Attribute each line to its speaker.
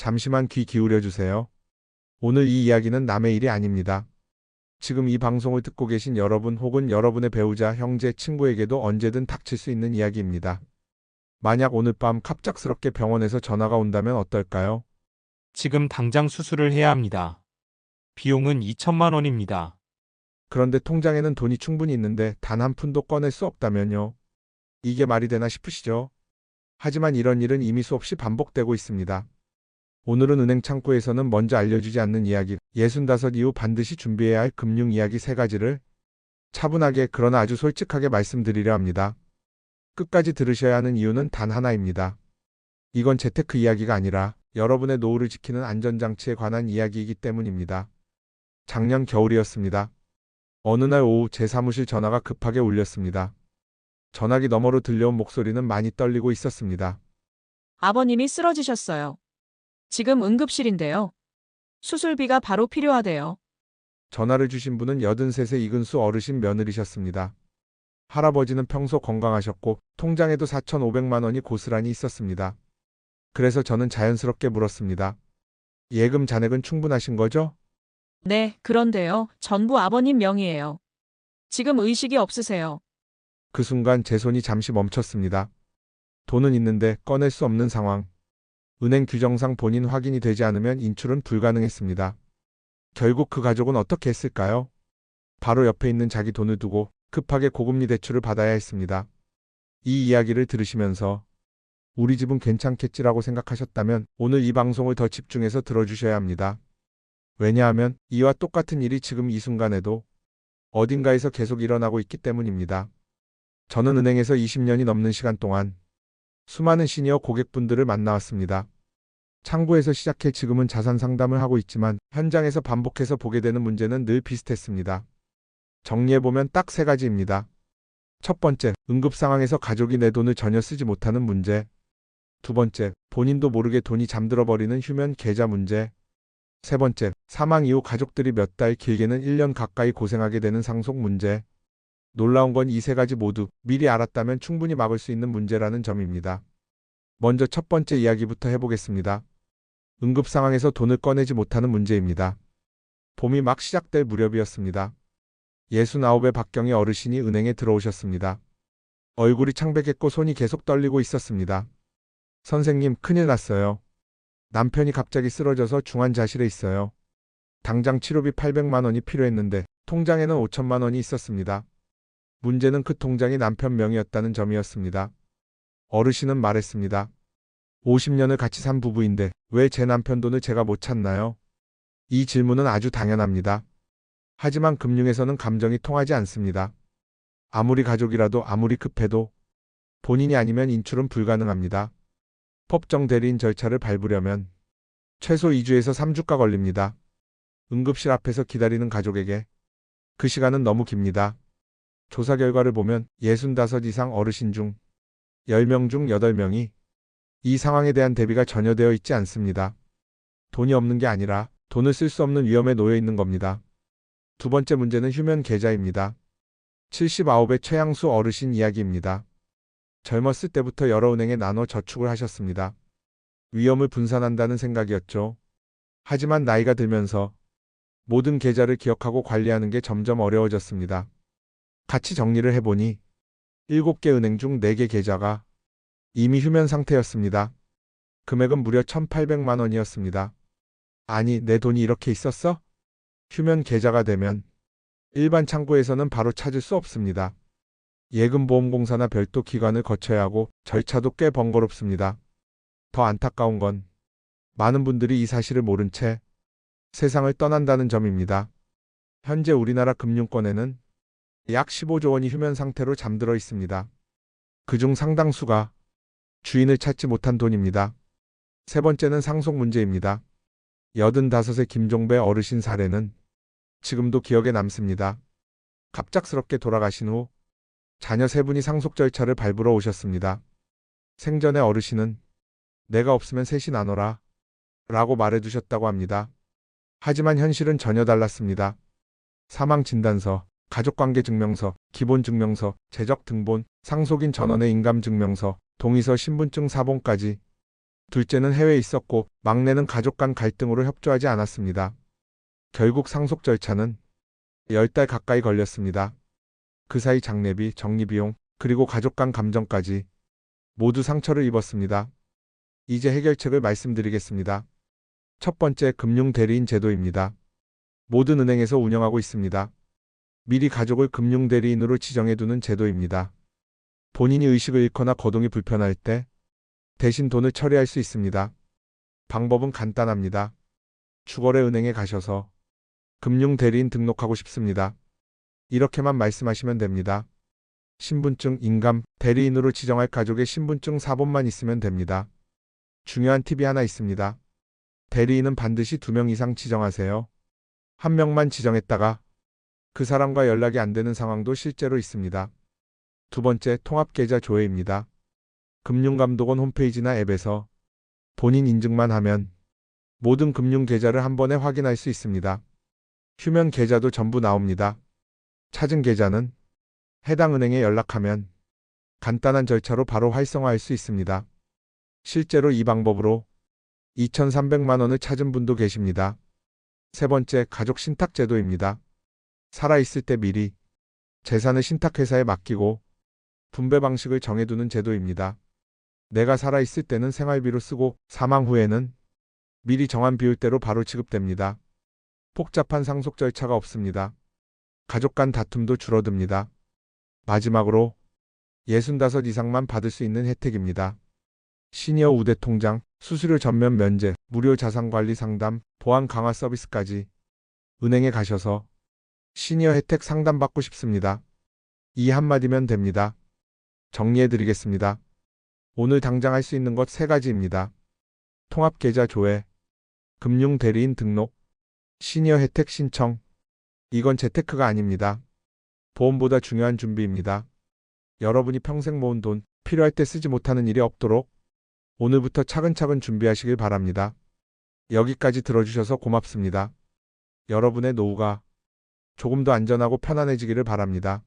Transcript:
Speaker 1: 잠시만 귀 기울여 주세요. 오늘 이 이야기는 남의 일이 아닙니다. 지금 이 방송을 듣고 계신 여러분 혹은 여러분의 배우자, 형제, 친구에게도 언제든 닥칠 수 있는 이야기입니다. 만약 오늘 밤 갑작스럽게 병원에서 전화가 온다면 어떨까요?
Speaker 2: 지금 당장 수술을 해야 합니다. 비용은 2천만 원입니다.
Speaker 1: 그런데 통장에는 돈이 충분히 있는데 단 한 푼도 꺼낼 수 없다면요. 이게 말이 되나 싶으시죠? 하지만 이런 일은 이미 수없이 반복되고 있습니다. 오늘은 은행 창구에서는 먼저 알려주지 않는 이야기, 65 이후 반드시 준비해야 할 금융 이야기 3가지를 차분하게 그러나 아주 솔직하게 말씀드리려 합니다. 끝까지 들으셔야 하는 이유는 단 하나입니다. 이건 재테크 이야기가 아니라 여러분의 노후를 지키는 안전장치에 관한 이야기이기 때문입니다. 작년 겨울이었습니다. 어느 날 오후 제 사무실 전화가 급하게 울렸습니다. 전화기 너머로 들려온 목소리는 많이 떨리고 있었습니다.
Speaker 3: 아버님이 쓰러지셨어요. 지금 응급실인데요. 수술비가 바로 필요하대요.
Speaker 1: 전화를 주신 분은 83세 이근수 어르신 며느리셨습니다. 할아버지는 평소 건강하셨고 통장에도 4,500만 원이 고스란히 있었습니다. 그래서 저는 자연스럽게 물었습니다. 예금 잔액은 충분하신 거죠?
Speaker 3: 네, 그런데요. 전부 아버님 명의예요. 지금 의식이 없으세요.
Speaker 1: 그 순간 제 손이 잠시 멈췄습니다. 돈은 있는데 꺼낼 수 없는 상황. 은행 규정상 본인 확인이 되지 않으면 인출은 불가능했습니다. 결국 그 가족은 어떻게 했을까요? 바로 옆에 있는 자기 돈을 두고 급하게 고금리 대출을 받아야 했습니다. 이 이야기를 들으시면서 우리 집은 괜찮겠지라고 생각하셨다면 오늘 이 방송을 더 집중해서 들어주셔야 합니다. 왜냐하면 이와 똑같은 일이 지금 이 순간에도 어딘가에서 계속 일어나고 있기 때문입니다. 저는 은행에서 20년이 넘는 시간 동안 수많은 시니어 고객분들을 만나왔습니다. 창구에서 시작해 지금은 자산 상담을 하고 있지만 현장에서 반복해서 보게 되는 문제는 늘 비슷했습니다. 정리해보면 딱 3가지입니다. 첫 번째, 응급 상황에서 가족이 내 돈을 전혀 쓰지 못하는 문제. 두 번째, 본인도 모르게 돈이 잠들어 버리는 휴면 계좌 문제. 세 번째, 사망 이후 가족들이 몇 달, 길게는 1년 가까이 고생하게 되는 상속 문제. 놀라운 건 이 3가지 모두 미리 알았다면 충분히 막을 수 있는 문제라는 점입니다. 먼저 첫 번째 이야기부터 해보겠습니다. 응급 상황에서 돈을 꺼내지 못하는 문제입니다. 봄이 막 시작될 무렵이었습니다. 69의 박경희 어르신이 은행에 들어오셨습니다. 얼굴이 창백했고 손이 계속 떨리고 있었습니다. 선생님, 큰일 났어요. 남편이 갑자기 쓰러져서 중환자실에 있어요. 당장 치료비 800만 원이 필요했는데 통장에는 5천만 원이 있었습니다. 문제는 그 통장이 남편 명의였다는 점이었습니다. 어르신은 말했습니다. 50년을 같이 산 부부인데 왜 제 남편 돈을 제가 못 찾나요? 이 질문은 아주 당연합니다. 하지만 금융에서는 감정이 통하지 않습니다. 아무리 가족이라도 아무리 급해도 본인이 아니면 인출은 불가능합니다. 법정 대리인 절차를 밟으려면 최소 2주에서 3주가 걸립니다. 응급실 앞에서 기다리는 가족에게 그 시간은 너무 깁니다. 조사 결과를 보면 65 이상 어르신 중 10명 중 8명이 이 상황에 대한 대비가 전혀 되어 있지 않습니다. 돈이 없는 게 아니라 돈을 쓸 수 없는 위험에 놓여 있는 겁니다. 두 번째 문제는 휴면 계좌입니다. 79의 최양수 어르신 이야기입니다. 젊었을 때부터 여러 은행에 나눠 저축을 하셨습니다. 위험을 분산한다는 생각이었죠. 하지만 나이가 들면서 모든 계좌를 기억하고 관리하는 게 점점 어려워졌습니다. 같이 정리를 해보니 7개 은행 중 4개 계좌가 이미 휴면 상태였습니다. 금액은 무려 1,800만 원이었습니다. 아니, 내 돈이 이렇게 있었어? 휴면 계좌가 되면 일반 창구에서는 바로 찾을 수 없습니다. 예금보험공사나 별도 기관을 거쳐야 하고 절차도 꽤 번거롭습니다. 더 안타까운 건 많은 분들이 이 사실을 모른 채 세상을 떠난다는 점입니다. 현재 우리나라 금융권에는 약 15조 원이 휴면 상태로 잠들어 있습니다. 그중 상당수가 주인을 찾지 못한 돈입니다. 세 번째는 상속 문제입니다. 85세 김종배 어르신 사례는 지금도 기억에 남습니다. 갑작스럽게 돌아가신 후 자녀 3분이 상속 절차를 밟으러 오셨습니다. 생전에 어르신은 내가 없으면 셋이 나눠라 라고 말해두셨다고 합니다. 하지만 현실은 전혀 달랐습니다. 사망진단서, 가족관계증명서, 기본증명서, 재적등본, 상속인 전원의 인감증명서, 동의서, 신분증 사본까지 둘째는 해외에 있었고 막내는 가족 간 갈등으로 협조하지 않았습니다. 결국 상속 절차는 10달 가까이 걸렸습니다. 그 사이 장례비, 정리비용, 그리고 가족 간 감정까지 모두 상처를 입었습니다. 이제 해결책을 말씀드리겠습니다. 첫 번째, 금융대리인 제도입니다. 모든 은행에서 운영하고 있습니다. 미리 가족을 금융대리인으로 지정해두는 제도입니다. 본인이 의식을 잃거나 거동이 불편할 때 대신 돈을 처리할 수 있습니다. 방법은 간단합니다. 주거래 은행에 가셔서 금융대리인 등록하고 싶습니다. 이렇게만 말씀하시면 됩니다. 신분증, 인감, 대리인으로 지정할 가족의 신분증 4번만 있으면 됩니다. 중요한 팁이 하나 있습니다. 대리인은 반드시 2명 이상 지정하세요. 1명만 지정했다가 그 사람과 연락이 안 되는 상황도 실제로 있습니다. 두 번째, 통합계좌 조회입니다. 금융감독원 홈페이지나 앱에서 본인 인증만 하면 모든 금융계좌를 한 번에 확인할 수 있습니다. 휴면 계좌도 전부 나옵니다. 찾은 계좌는 해당 은행에 연락하면 간단한 절차로 바로 활성화할 수 있습니다. 실제로 이 방법으로 2,300만 원을 찾은 분도 계십니다. 세 번째, 가족 신탁 제도입니다. 살아있을 때 미리 재산을 신탁회사에 맡기고 분배 방식을 정해두는 제도입니다. 내가 살아있을 때는 생활비로 쓰고 사망 후에는 미리 정한 비율대로 바로 지급됩니다. 복잡한 상속 절차가 없습니다. 가족 간 다툼도 줄어듭니다. 마지막으로 65 이상만 받을 수 있는 혜택입니다. 시니어 우대 통장, 수수료 전면 면제, 무료 자산관리 상담, 보안 강화 서비스까지 은행에 가셔서 시니어 혜택 상담받고 싶습니다. 이 한마디면 됩니다. 정리해드리겠습니다. 오늘 당장 할 수 있는 것 3가지입니다. 통합계좌 조회, 금융대리인 등록, 시니어 혜택 신청. 이건 재테크가 아닙니다. 보험보다 중요한 준비입니다. 여러분이 평생 모은 돈, 필요할 때 쓰지 못하는 일이 없도록 오늘부터 차근차근 준비하시길 바랍니다. 여기까지 들어주셔서 고맙습니다. 여러분의 노후가 조금 더 안전하고 편안해지기를 바랍니다.